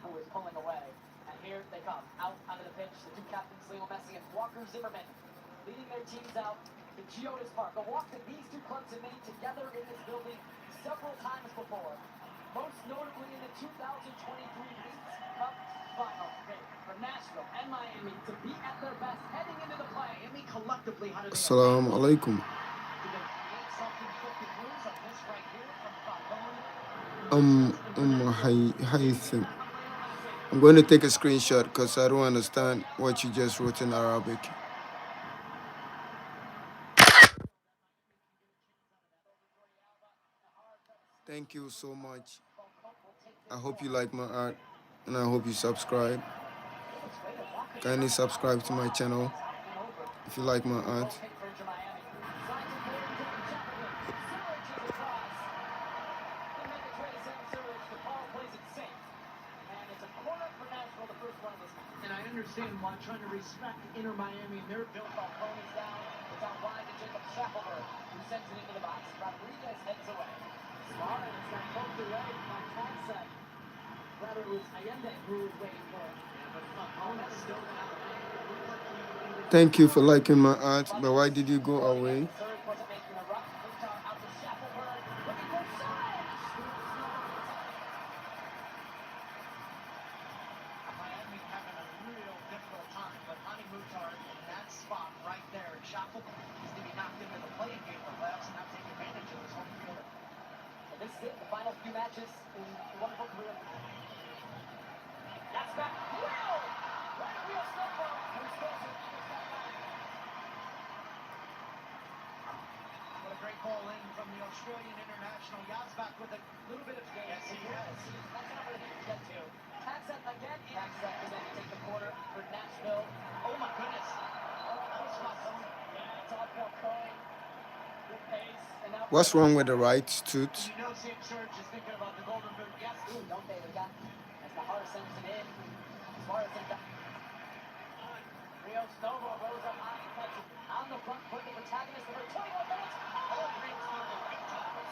Who is pulling away. And here they come. Out onto the pitch. The two captains, Lionel Messi and Walker Zimmerman, leading their teams out to Geodis Park. A walk that these two clubs have made together in this building several times before. Most notably in the 2023 Leagues Cup final. For Nashville and Miami to be at their best heading into the play. Miami collectively, how do they Assalamu alaikum. Haytham. I'm going to take a screenshot because I don't understand what you just wrote in Arabic. Thank you so much. I hope you like my art and I hope you subscribe. Kindly subscribe to my channel if you like my art. And I understand why trying to respect Inter Miami and their build opponents down. It's out wide to Jacob Schaffelberg, who sends it into the box. Rodriguez heads away. Suarez got poked away by Thompson. Rather, it was Allende who was waiting for it. But Gomez still got out of the way. Thank you for liking my art, but why did you go away? This is it, the final few matches in the wonderful career. That's back. Whoa! Right at Real Snowball. What a great ball in from the Australian international. Yazbak with a little bit of game. Yes, he has. That's not what he can get to. Taxet again. Taxet is going to take the quarter for Nashville. Oh my goodness. That was awesome. Yeah, it's all Falcone. Good pace. What's wrong with the right tooth? You know Sam Surge is thinking about the golden boot. Yes, ooh, don't they? They got as the Hara sends it in. As far as it got. Rio Snowball rose up high and catches on the front foot. The protagonist of her 21 minutes. Oh, great Snowball.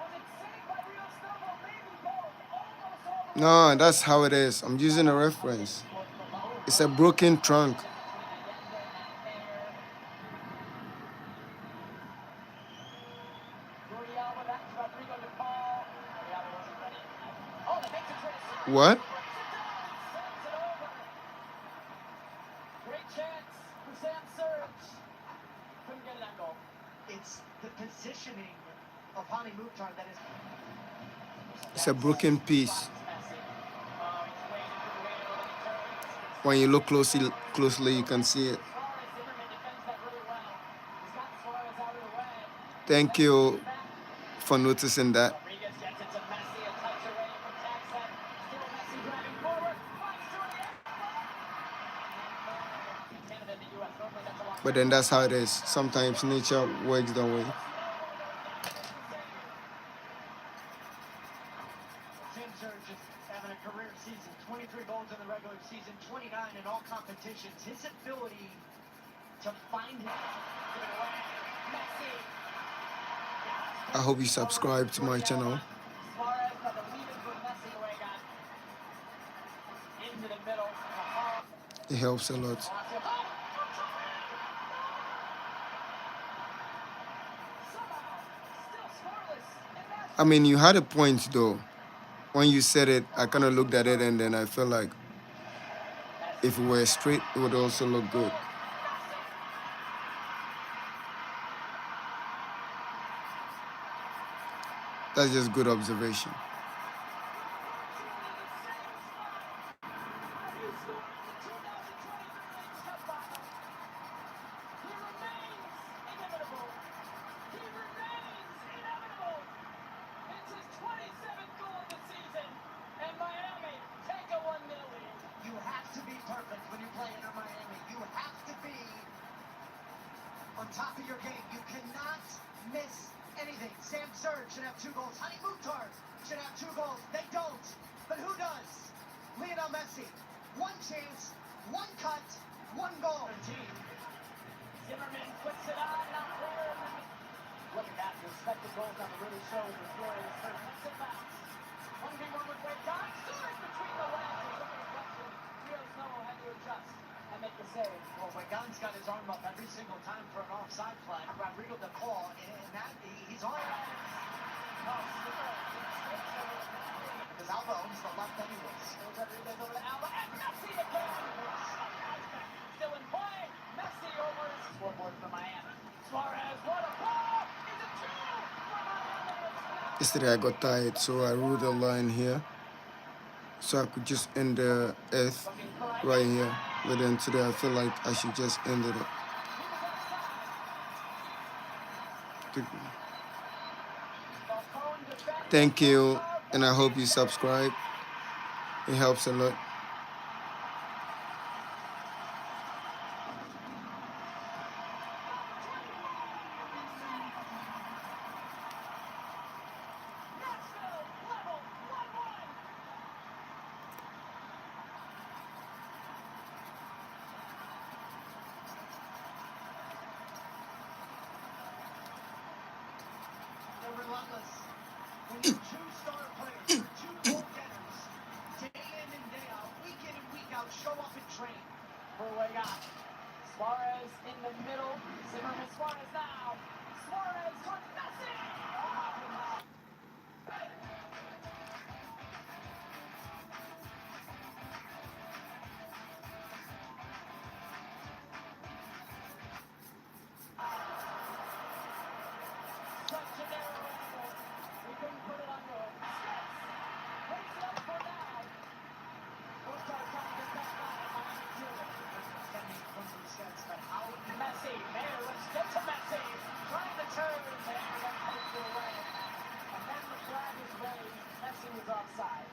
Was it saved by Rio Snowball? Maybe both. Almost all. No, that's how it is. I'm using a reference. It's a broken trunk. What? Great chance for Sam Surge. Couldn't get that goal. It's the positioning of Hani Mukhtar that is. It's a broken piece. When you look closely, you can see it. Thank you for noticing that. But then that's how it is. Sometimes nature works that way. Sam Surge is having a career season. 23 goals in the regular season, 29 in all competitions. His ability to find him. I hope you subscribe to my channel. It helps a lot. I mean, you had a point though. When you said it, I kind of looked at it and then I felt like if it were straight, it would also look good. That's just good observation. On top of your game, you cannot miss anything. Sam Surge should have 2 goals. Hani Mukhtar should have 2 goals. They don't. But who does? Lionel Messi. 1 chance, 1 cut, 1 goal. Zimmerman puts it on, not clear. Look at that. The expected goals on the really shows the story of this first. Let's it back. Gun's got his arm up every single time for an offside flag. Rodrigo the call, and that he's on. Because Alba owns the left anyways. Rodriguez over to Alba, and Messi again. Still in play. Messi over his scoreboard for Miami. Suarez, what a ball! He's a two for Miami. Yesterday I got tired, so I ruled a line here, so I could just end the F right here. But then today I feel like I should just end it up. Thank you, and I hope you subscribe. It helps a lot. Relentless. When you're two star players, two goal getters, day in and day out, week in and week out, show up and train. Full-way out. Suarez in the middle. Zimmerman, Suarez now. Suarez towards Messi. Such a narrow angle. We couldn't put it on goal. Takes it up for now. Mukhtar trying to get back on it. Defending from the sets, but out. Messi, there, let's get to Messi. Trying to turn, and that takes it away. And then the flag is raised. Messi was offside.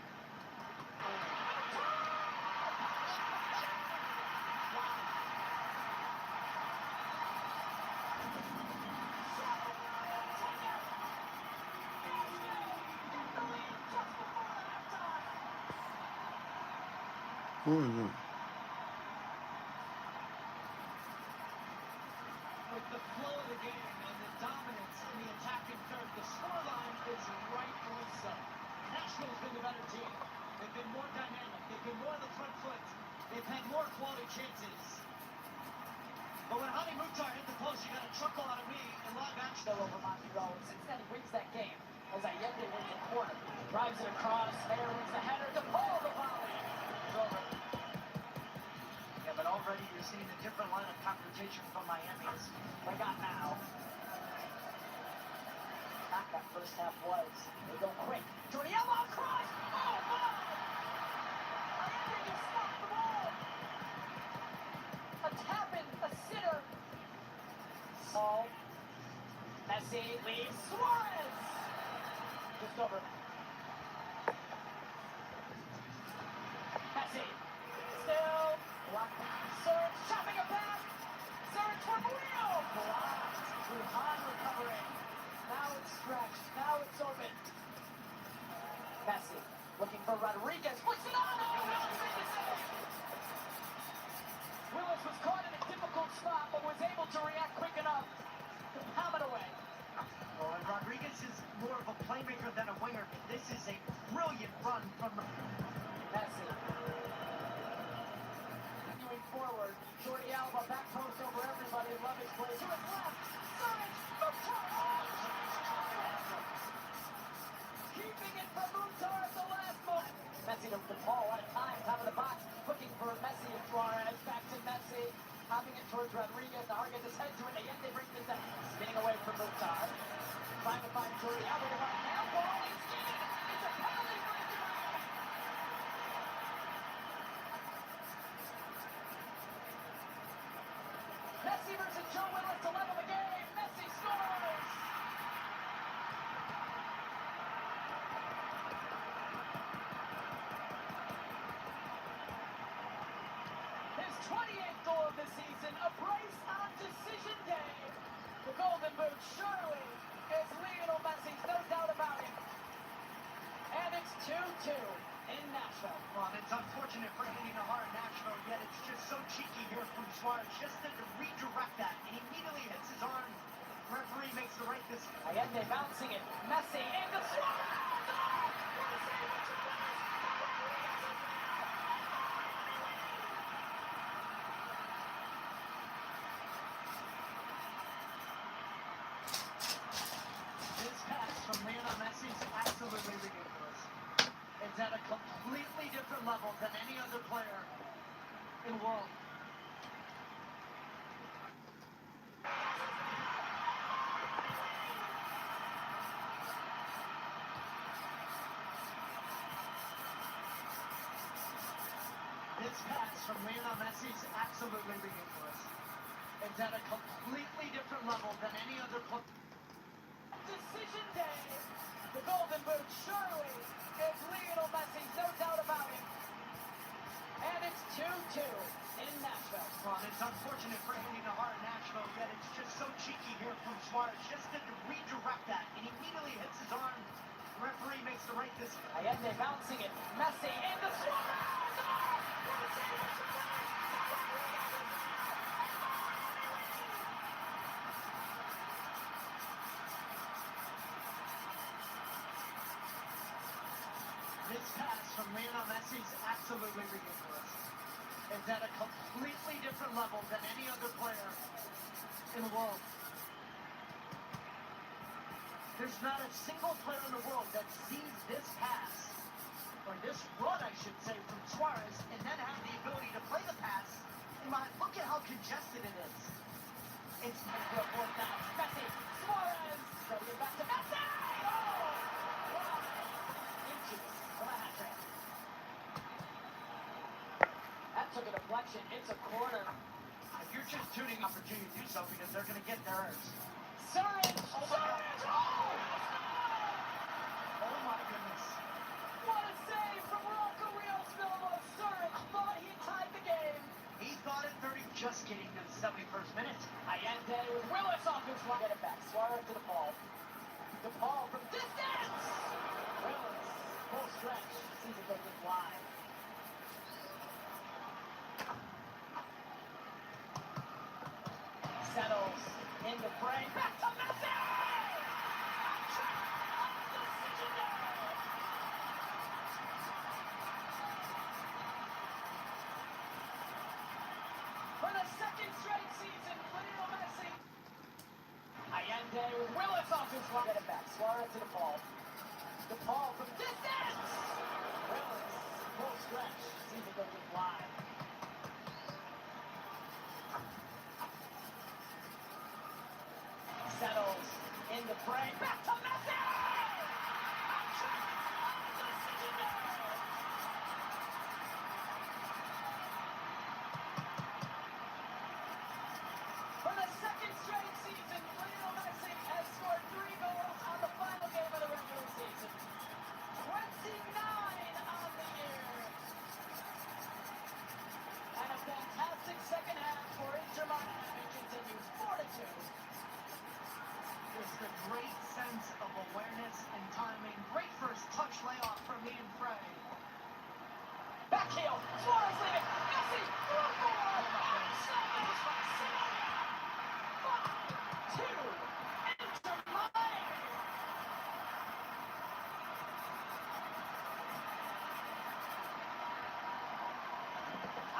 Oh, no. With the flow of the game and the dominance in the attacking third, the scoreline is rightfully so. Nashville's been the better team. They've been more dynamic. They've been more on the front foot. They've had more quality chances. But when Hani Mukhtar hit the post, you got a chuckle out of me in live action. Still over Montreal. Since then, he wins that game. As Allende wins the corner. Drives it across. There wins the header. DePaul the volley. It's over. Yeah, but already you're seeing a different line of confrontation from Miami. We got now. Not that first half was. They go quick. Jordiello across. Oh, my! Miami just stopped the ball. A tap-in, a sitter. Saul. Messi leaves. Suarez. Just over. Messi. Still. Blocked. Serge chopping it back. Serge for Murillo. Blocked. Ruhan recovering. Now it's stretched. Now it's open. Messi looking for Rodriguez. Puts it on. Oh, Rodriguez. Willis was caught in a difficult spot, but was able to react quick enough to palm it away. Well, and Rodriguez is more of a playmaker than a winger. This is a brilliant run from Messi. Continuing forward, Jordi Alba back post over everybody. Love his play to his left. Serge Mukhtar. Keeping it from Mukhtar at the last moment. Messi to DePaul out of time, top of the box, looking for Messi and Suarez. Back to Messi, hopping it towards Rodriguez. The heart gets his head to it. Allende brings it down. Spinning away from Mukhtar. Trying to find Jordi Alba with a nail ball. It's in. It's a penalty for Israel. Messi versus Joe Willis to level the game. Messi scores. His 28th goal of the season, a brace on decision day. The Golden Boot surely is Lionel Messi's, no doubt about it. And it's 2-2 in Nashville. Well, it's unfortunate for hitting a hard Nashville, yet it's just so cheeky here from Suarez, just to redirect that. And he immediately hits his arm. Referee makes the right decision. Allende bouncing it. Messi into Suarez. Oh, what a save, Richard Willis. It's at a completely different level than any other player in the world. This pass from Lionel Messi is absolutely ridiculous. It's at a completely different level than any other player. Decision day. The golden boot surely is Lionel Messi, no doubt about it. And it's 2-2 in Nashville. Well, it's unfortunate for Andy Navarre in Nashville, yet it's just so cheeky here from Suarez. Just to redirect that, and immediately hits his arm. The referee makes the right decision. Allende bouncing it. Messi into Suarez! This pass from Lionel Messi is absolutely ridiculous. It's at a completely different level than any other player in the world. There's not a single player in the world that sees this pass, or this run, I should say, from Suarez, and then have the ability to play the pass. And look at how congested it is. It's for a fourth down. Messi, Suarez, ready it back to Messi! That took a deflection. It's a corner. If you're just tuning opportunity to do so because they're going to get theirs. Surridge! Surridge! Oh my goodness. What a save from Rocco Rios Villalobos. Surridge thought he tied the game. He thought it 30. Just getting to the 71st minute. Allende with Willis off his line. Get it back. Suarez to the ball. The ball from distance! Willis, full stretch. Sees it go wide. Settles in the frame. Back to Messi! For the second straight season, Lionel Messi. Allende with Willis off his line. Get it back. Suarez to the ball. The ball from distance! Willis, full stretch. Sees it go wide. Settles in the frame. Back to Messi! For the second straight season, Lionel Messi has scored 3 goals on the final game of the regular season. 29 on the year. And a fantastic second half for Inter Miami continues 4-2. It's the great sense of awareness and timing. Great first touch layoff from Ian Frey. Back heel. Suarez leading. Messi. Through 5-2. Inter Miami.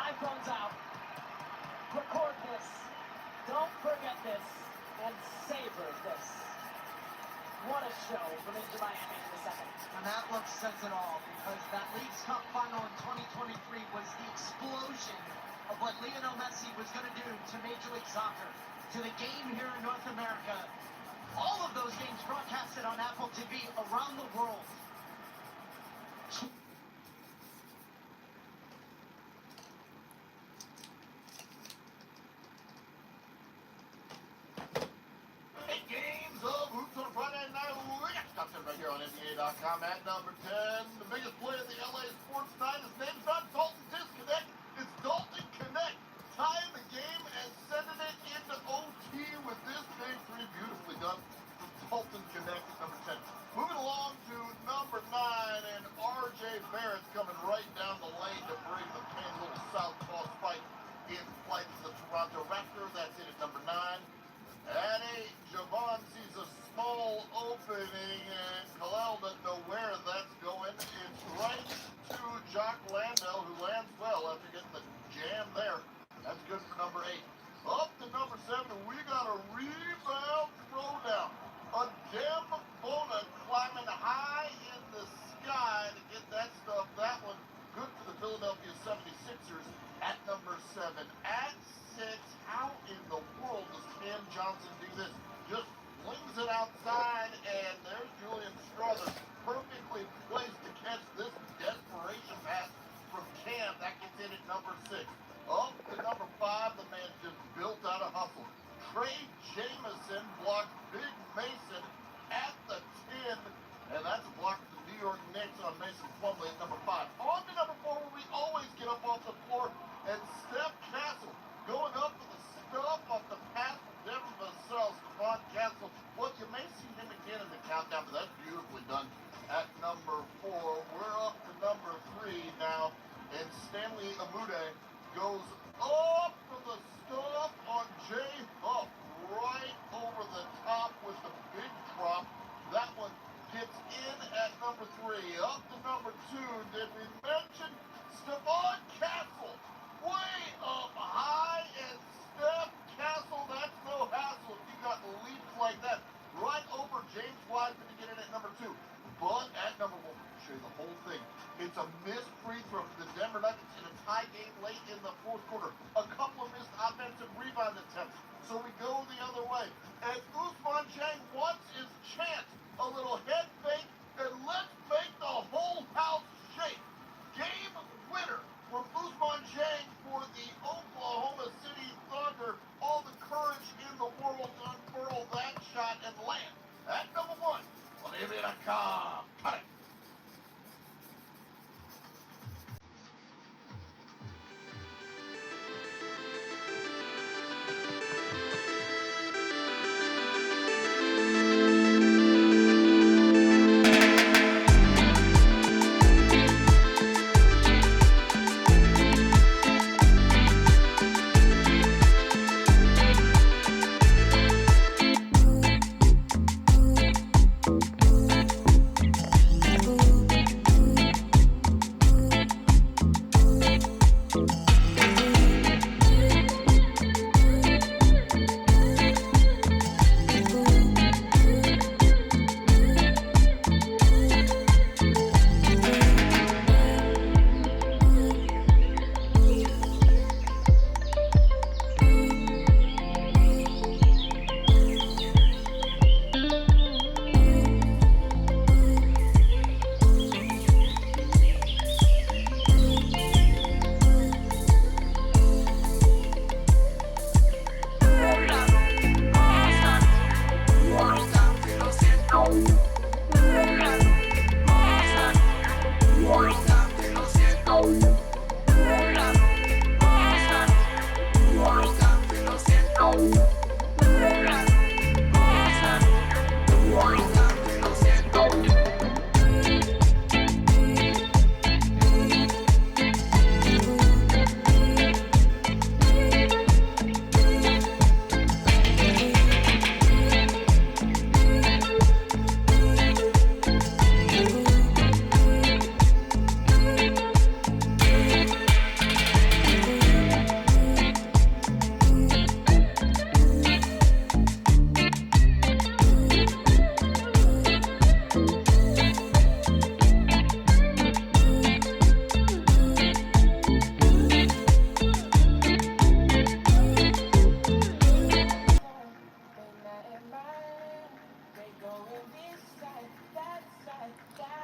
iPhones out. Record this. Don't forget this. And savor this. What a show from Inter Miami in the second. And that look says it all, because that Leagues Cup final in 2023 was the explosion of what Lionel Messi was going to do to Major League Soccer, to the game here in North America. All of those games broadcasted on Apple TV around the world. Right here on NBA.com at number 10. The biggest play of the LA Sports Night. His name's not Dalton Disconnect. It's Dalton Connect. Tying the game and sending it into OT with this big three. Beautifully done from Dalton Connect at number 10. Moving along to number 9, and RJ Barrett's coming right down the lane to bring the pin. Little southpaw spike in flight to the Toronto Raptors. That's it at number 9. At 8, Javon sees a small opening, and Kalel doesn't know where that's going. It's right to Jock Landell, who See this, just flings it outside, and there's Julian Strother, perfectly placed to catch this desperation pass from Cam. That gets in at number 6. Up to number 5, the man just built out of hustle. Trey Jameson blocks Big Mason at the 10, and that's a block to the New York Knicks on Mason Plumlee at number 5. On to number 4, where we always get up off the floor, and Steph Castle going up with the stuff off the pass from Devin Vassell, Stephon Castle. Well, you may see him again in the countdown, but that's beautifully done at number 4. We're up to number 3 now, and Stanley Amude goes up for the stuff on Jay Huff, right over the top with the big drop. That one gets in at number 3. Up to number 2, did we mention Stephon Castle? Way up high, and Steph Castle, that's no hassle if you got leaps like that. Right over James Wiseman to get in at number 2. But at number 1, I'll show you the whole thing. It's a missed free throw for the Denver Nuggets in a tie game late in the 4th quarter. A couple of missed offensive rebound attempts. So we go the other way. And Ousmane Dieng wants his chance. A little head fake, and let's make the whole house shake. Game winner from Ousmane Dieng for the Oklahoma City Thunder. All the courage in the world to unfurl that shot and land at number 1 on NBA.com. Cut it.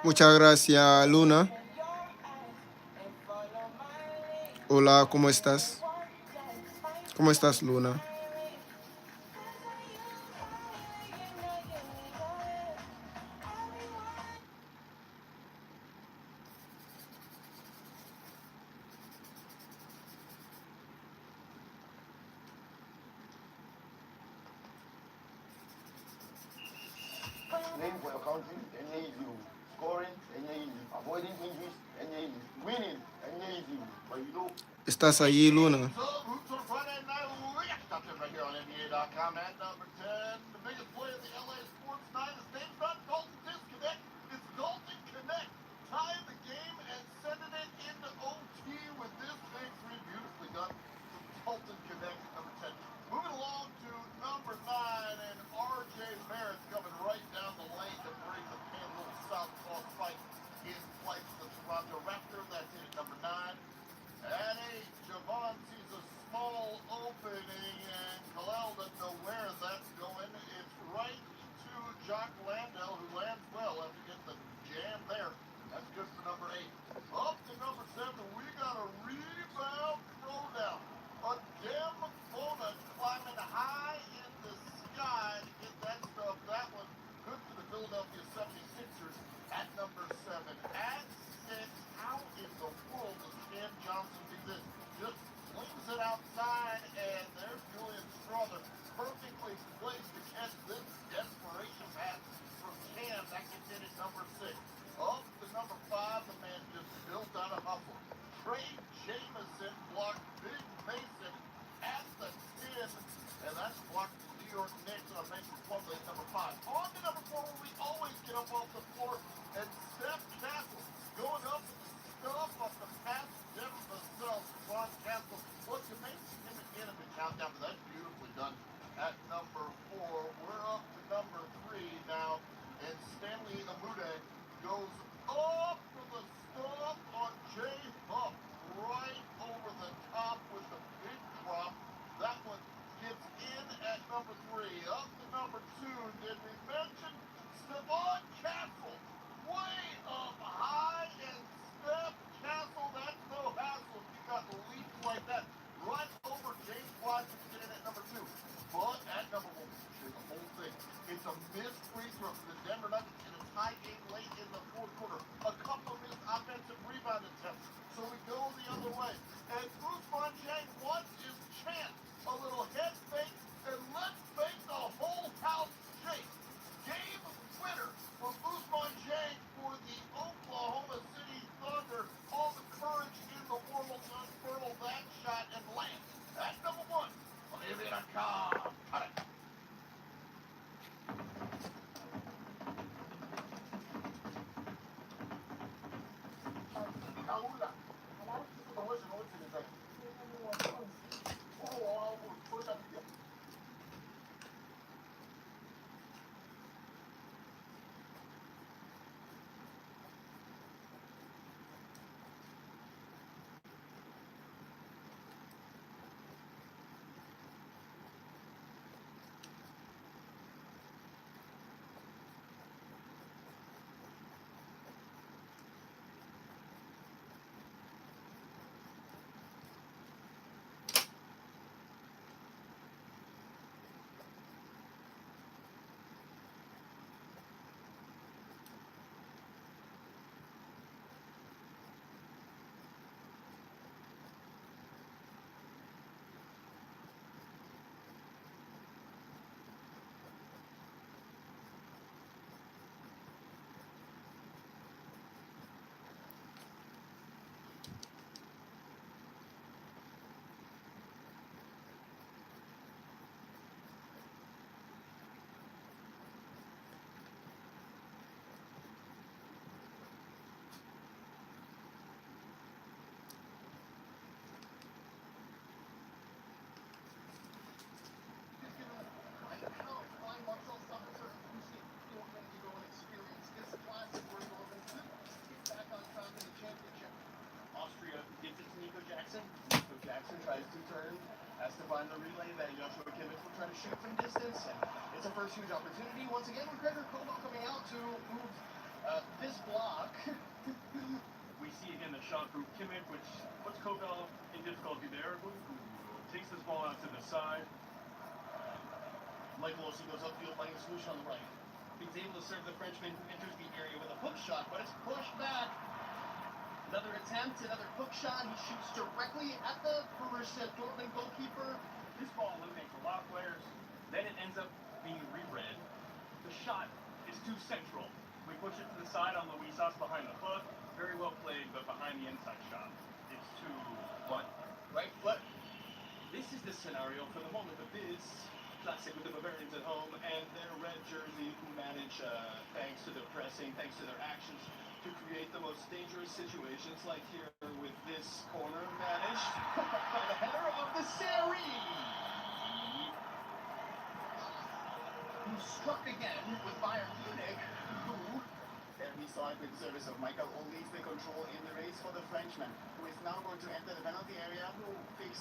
Muchas gracias, Luna. Hola, ¿cómo estás? ¿Cómo estás, Luna? Playing for your country, easy. Scoring, easy. Avoiding injuries, easy. Winning, easy. But you know, ¿Estás allí, Luna? Hoops on Friday night. We got stuff right here on NBA.com at number 10. The biggest play of the LA sports night. His name's not Dalton Disconnect. It's Dalton Connect. Tying the game and sending it into OT with this big 3. Beautifully done. Dalton Connect, number 10. Moving along to number 9, and RJ Barrett's coming right down the lane to bring the pin. Little southpaw fight in play for the Toronto Raptors. That's it at number 9. At 8, Javon sees a small opening, and Kalel doesn't know where that's going. find the relay that Joshua Kimmich will try to shoot from distance, and it's a first huge opportunity. Once again, with Gregor Kobel coming out to move this block. We see again the shot from Kimmich, which puts Kobel in difficulty there. Takes this ball out to the side. Michael also goes upfield, finding a solution on the right. He's able to serve the Frenchman who enters the area with a hook shot, but it's pushed back. Another attempt, another hook shot. He shoots directly at the Borussia Dortmund goalkeeper. This ball eliminates a lot of players. Then it ends up being reread. The shot is too central. We push it to the side on Luisas behind the hook. Very well played, but behind the inside shot. It's too what? Right foot. This is the scenario for the moment of this classic with the Bavarians at home and their red jersey who manage, thanks to their pressing, thanks to their actions, to create the most dangerous situations, like here with this corner managed by the header of the series, who struck again with Bayern Munich, who, there we saw it with the service of Michael Olise, the control in the race for the Frenchman, who is now going to enter the penalty area, who is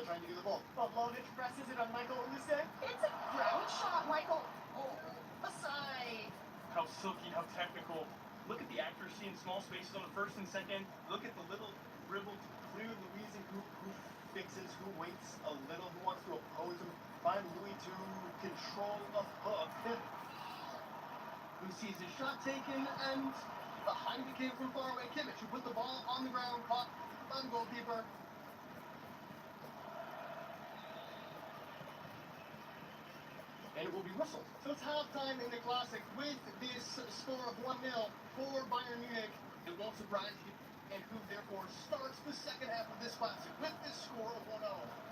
trying to do the ball. Pavlovic presses it on Michael Olise. It's a ground shot, Michael. Oh, aside. How silky, how technical. Look at the accuracy in small spaces on the first and second. Look at the little dribble to clear Louise, who fixes, who waits a little, who wants to oppose him. Find Louis to control a hook. Who sees his shot taken, and behind it came from far away Kimmich, who put the ball on the ground, caught by the goalkeeper. And it will be whistled. So it's halftime in the Classic with this score of 1-0 for Bayern Munich. It won't surprise you, and who therefore starts the second half of this Classic with this score of 1-0.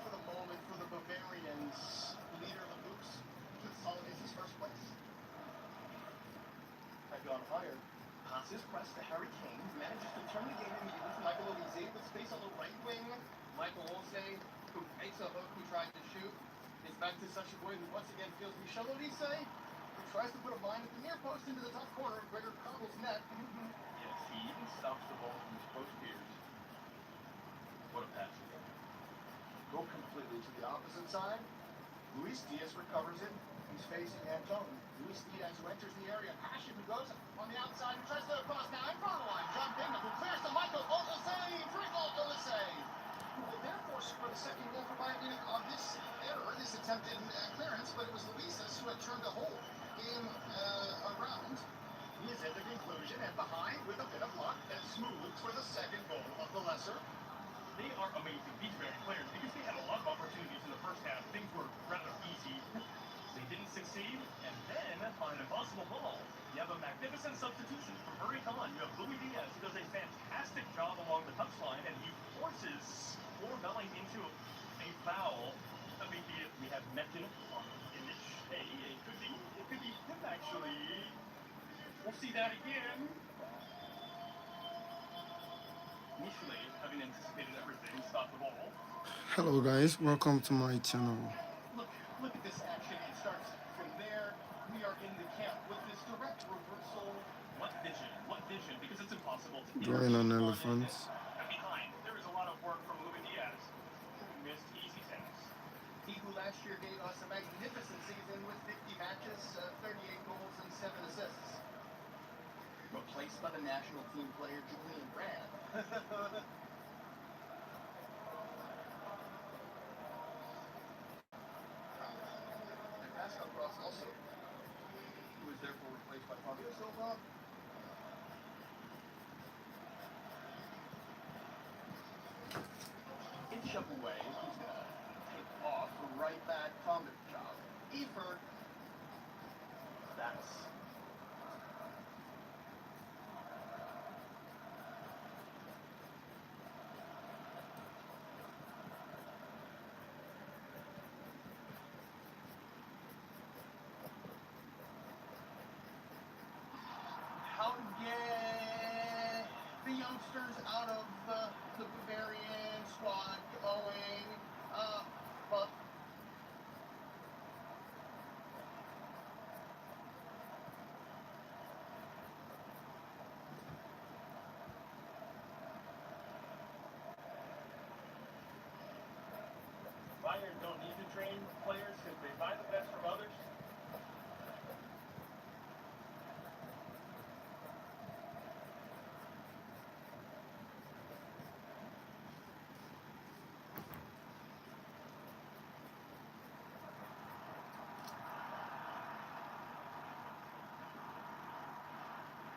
For the moment, for the Bavarians, leader of the Books consolidates his first place. Had gone higher. Passes press to Harry Kane, manages to turn the game immediately to Michael Olise with space on the right wing. Michael Olise, who makes a hook, who tried to shoot. It's back to such a boy who once again feels Michel Olise, who tries to put a line at the near post into the top corner of Gregor Kobel's net. Yes, he even stops the ball from his post gears. What a pass again. Go completely to the opposite side. Luis Diaz recovers it. He's facing Anton. Luis Diaz, who enters the area. Passion, who goes on the outside and tries to cross now in front of the line. John Bingham, who clears to Michael Olise. Free-goal Olise, who will therefore score the second goal for Bayern Munich on this error, this attempted clearance, but it was Luisas who had turned the whole game around. He is at the conclusion and behind with a bit of luck and smooth for the second goal of the lesser. They are amazing, these very players, because they had a lot of opportunities in the first half. Things were rather easy. They didn't succeed, and then on an impossible ball, you have a magnificent substitution from Hurry Khan. You have Louis Diaz, who does a fantastic job along the touchline, and he forces Ormelling into a foul. Immediate, we have Metin in this. Hey, it could be him actually. We'll see that again. Initially, having anticipated everything, stopped the ball. Hello guys, welcome to my channel. Look at this action. It starts from there. We are in the camp with this direct reversal. What vision? What vision? Because it's impossible to Drawing on elephants. And behind, there is a lot of work from Louis Diaz, who missed easy things. He who last year gave us a magnificent season with 50 matches, 38 goals, and 7 assists. Replaced by the national team player Julian Brand. And Pascal Cross also, who was therefore replaced by Fabio Silva. Inch up away, who's gonna take off right back from the job. Eford. That's how to get the youngsters out of the Bavarian squad going but Bayern buy the best from others.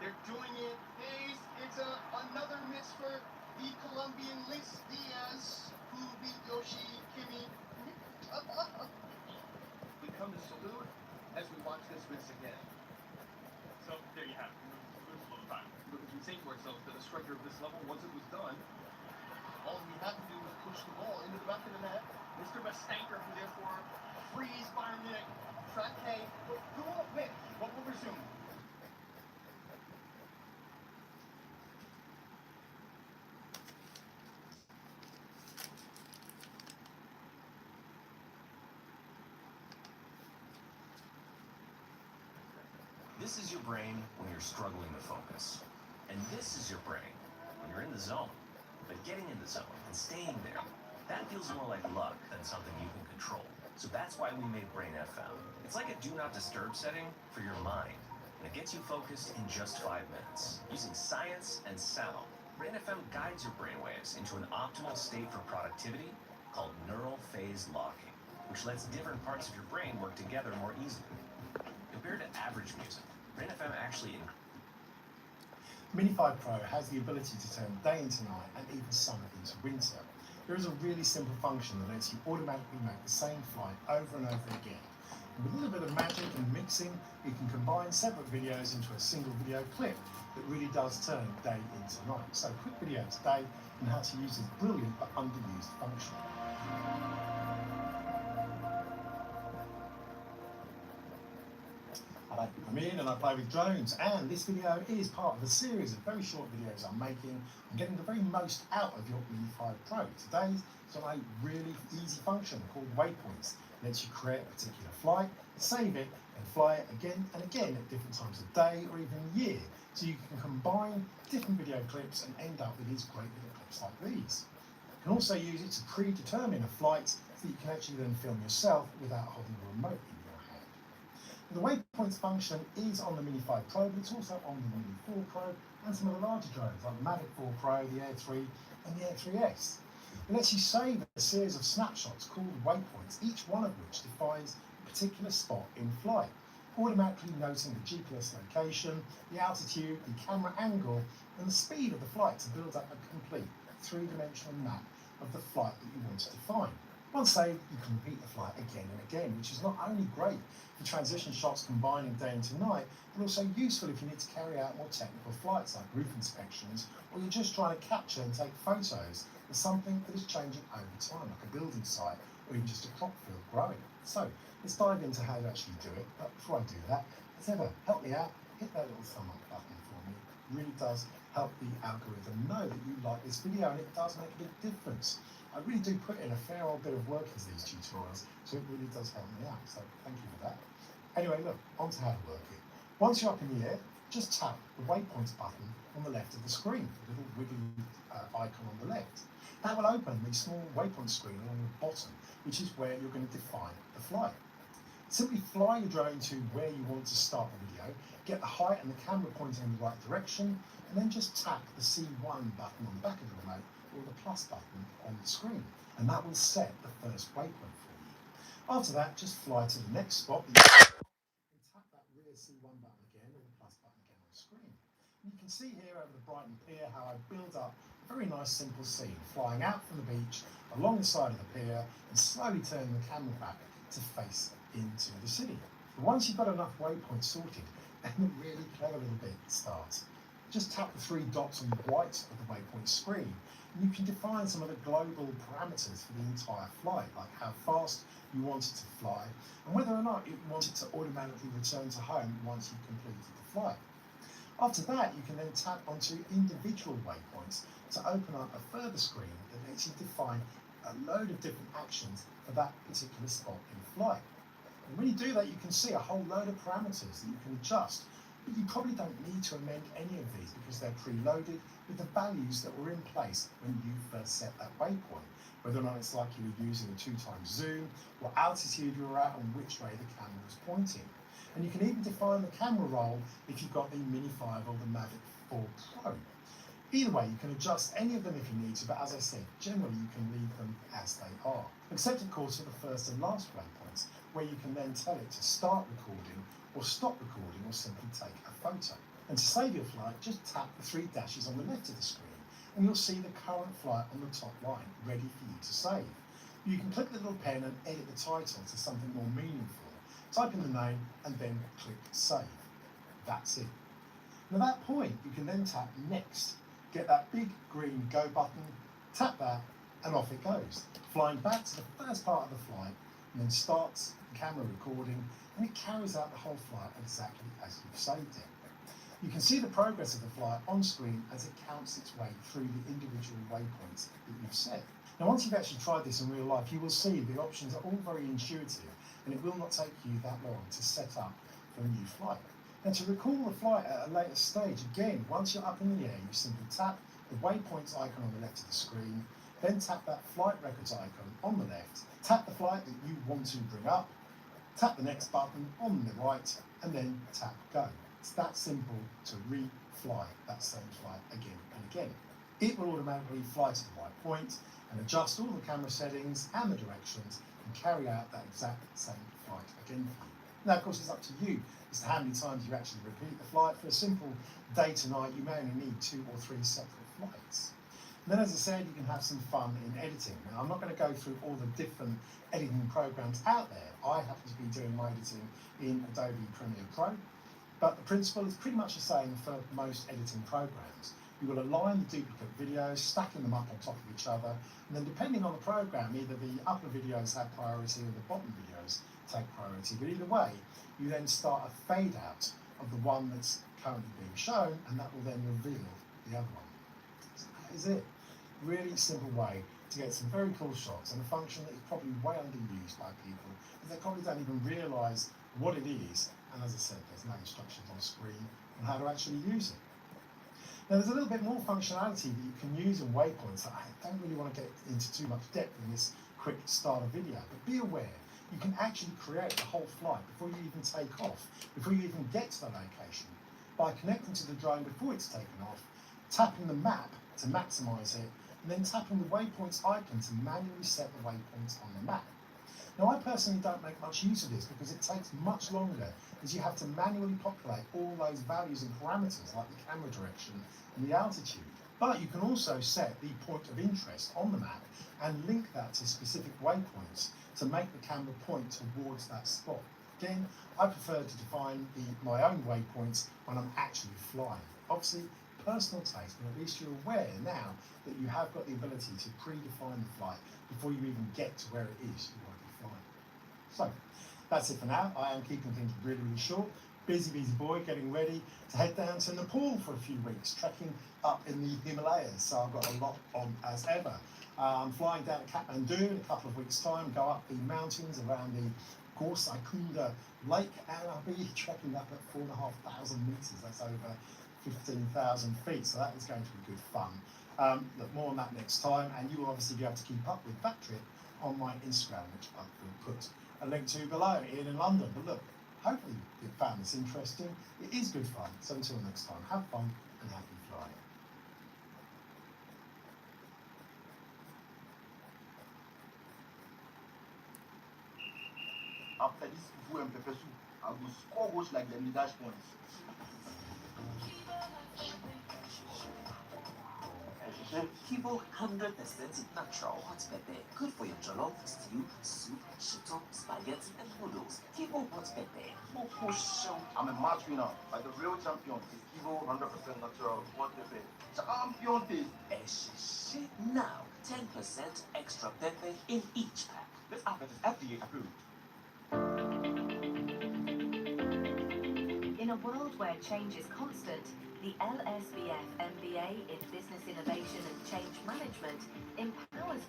They're doing it. Hayes, it's another miss for the Colombian Lynx Diaz, who beat Yoshi Kimi. We come to salute as we watch this miss again. So there you have it. Lose a little time. Because we say to ourselves that a striker of this level, once it was done, all we had to do was push the ball into the back of the net. Mr. Bastanker, who therefore Freeze Bayern Munich. Track K. Who won't win? what will resume. This is your brain when you're struggling to focus. And this is your brain when you're in the zone. But getting in the zone and staying there, that feels more like luck than something you can control. So that's why we made Brain FM. It's like a do not disturb setting for your mind. And it gets you focused in just 5 minutes. Using science and sound, Brain FM guides your brainwaves into an optimal state for productivity called neural phase locking, which lets different parts of your brain work together more easily. Compared to average music, Brain FM actually Mini 5 Pro has the ability to turn day into night and even summer into winter. There is a really simple function that lets you automatically make the same flight over and over again. And with a little bit of magic and mixing, you can combine separate videos into a single video clip that really does turn day into night. So quick video today on how to use this brilliant but underused function. I'm in and I play with drones, and this video is part of a series of very short videos I'm making on getting the very most out of your Mini 5 Pro. Today's is on a really easy function called waypoints. It lets you create a particular flight, save it, and fly it again and again at different times of day or even year. So you can combine different video clips and end up with these great little clips like these. You can also use it to predetermine a flight so that you can actually then film yourself without holding the remote in your hand. The waypoints function is on the Mini 5 Pro, but it's also on the Mini 4 Pro and some of the larger drones like the Mavic 4 Pro, the Air 3 and the Air 3S. It lets you save a series of snapshots called waypoints, each one of which defines a particular spot in flight, automatically noting the GPS location, the altitude, the camera angle and the speed of the flight to build up a complete three-dimensional map of the flight that you want to define. Once saved, you can repeat the flight again and again, which is not only great for transition shots combining day into night, but also useful if you need to carry out more technical flights like roof inspections, or you're just trying to capture and take photos of something that is changing over time, like a building site or even just a crop field growing. So let's dive into how to actually do it. But before I do that, as ever, help me out, hit that little thumb up button for me. It really does help the algorithm know that you like this video, and it does make a big difference. I really do put in a fair old bit of work into these tutorials, so it really does help me out, so thank you for that. Anyway, look, on to how to work it. Once you're up in the air, just tap the waypoints button on the left of the screen, the little wiggly icon on the left. That will open the small waypoint screen along the bottom, which is where you're going to define the flight. Simply fly your drone to where you want to start the video, get the height and the camera pointing in the right direction, and then just tap the C1 button on the back of the remote or the plus button on the screen, and that will set the first waypoint for you. After that, just fly to the next spot and tap that rear C1 button again or the plus button again on the screen. And you can see here over the Brighton Pier how I build up a very nice simple scene, flying out from the beach along the side of the pier and slowly turning the camera back to face into the city. But once you've got enough waypoints sorted, then the really clever little bit starts. Just tap the 3 dots on the right of the waypoint screen, and you can define some of the global parameters for the entire flight, like how fast you want it to fly, and whether or not you want it to automatically return to home once you've completed the flight. After that, you can then tap onto individual waypoints to open up a further screen that lets you define a load of different actions for that particular spot in flight. And when you do that, you can see a whole load of parameters that you can adjust But you probably don't need to amend any of these because they're preloaded with the values that were in place when you first set that waypoint, whether or not it's like you were using a 2x zoom, what altitude you were at, and which way the camera was pointing. And you can even define the camera roll if you've got the Mini 5 or the Mavic 4 Pro. Either way, you can adjust any of them if you need to, but as I said, generally you can leave them as they are. Except of course for the first and last waypoints, where you can then tell it to start recording or stop recording or simply take a photo. And to save your flight, just tap the 3 dashes on the left of the screen and you'll see the current flight on the top line ready for you to save. You can click the little pen and edit the title to something more meaningful, type in the name and then click save. That's it. And at that point, you can then tap next. Get that big green go button, tap that, and off it goes, flying back to the first part of the flight, and then starts the camera recording, and it carries out the whole flight exactly as you've saved it. You can see the progress of the flight on screen as it counts its way through the individual waypoints that you've set. Now, once you've actually tried this in real life, you will see the options are all very intuitive, and it will not take you that long to set up for a new flight. And to recall the flight at a later stage, again, once you're up in the air, you simply tap the waypoints icon on the left of the screen, then tap that flight records icon on the left, tap the flight that you want to bring up, tap the next button on the right, and then tap go. It's that simple to re-fly that same flight again and again. It will automatically fly to the right point and adjust all the camera settings and the directions and carry out that exact same flight again for you. Now, of course, it's up to you as to how many times you actually repeat the flight. For a simple day to night, you may only need 2 or 3 separate flights. And then, as I said, you can have some fun in editing. Now, I'm not going to go through all the different editing programs out there. I happen to be doing my editing in Adobe Premiere Pro, but the principle is pretty much the same for most editing programs. You will align the duplicate videos, stacking them up on top of each other, and then depending on the program, either the upper videos have priority or the bottom videos take priority. But either way, you then start a fade out of the one that's currently being shown, and that will then reveal the other one. So that is it. Really simple way to get some very cool shots, and a function that is probably way underused by people, and they probably don't even realise what it is. And as I said, there's no instructions on screen on how to actually use it. Now, there's a little bit more functionality that you can use in waypoints that I don't really want to get into too much depth in this quick starter video, but be aware you can actually create the whole flight before you even take off, before you even get to the location, by connecting to the drone before it's taken off, tapping the map to maximise it, and then tapping the waypoints icon to manually set the waypoints on the map. Now, I personally don't make much use of this because it takes much longer, as you have to manually populate all those values and parameters like the camera direction and the altitude. But you can also set the point of interest on the map and link that to specific waypoints to make the camera point towards that spot. Again, I prefer to define my own waypoints when I'm actually flying. Obviously, personal taste, but at least you're aware now that you have got the ability to predefine the flight before you even get to where it is you want to be flying. So, that's it for now. I am keeping things really, really short. Busy boy, getting ready to head down to Nepal for a few weeks, trekking up in the Himalayas. So I've got a lot on as ever. I'm flying down to Kathmandu in a couple of weeks' time, go up the mountains around the Gorsai Lake, and I'll be trekking up at 4,500 metres. That's over 15,000 feet, so that is going to be good fun. Look, more on that next time, and you will obviously be able to keep up with that trip on my Instagram, which I will put a link to below, Ian in London. But look, hopefully you found this interesting. It is good fun, so until next time, have fun and happy flying. After this full and pepper soup, I will score goals like the dash points. Kibo 100% natural hot pepper, good for your jollof, stew, soup, shito, spaghetti, and noodles. Kibo hot pepper, more portion. I'm a match winner, but the real champion is Kivo 100% natural hot pepper. Champion taste. Now, 10% extra pepper in each pack. This outfit is FDA approved. In a world where change is constant, the LSBF MBA in Business Innovation and Change Management empowers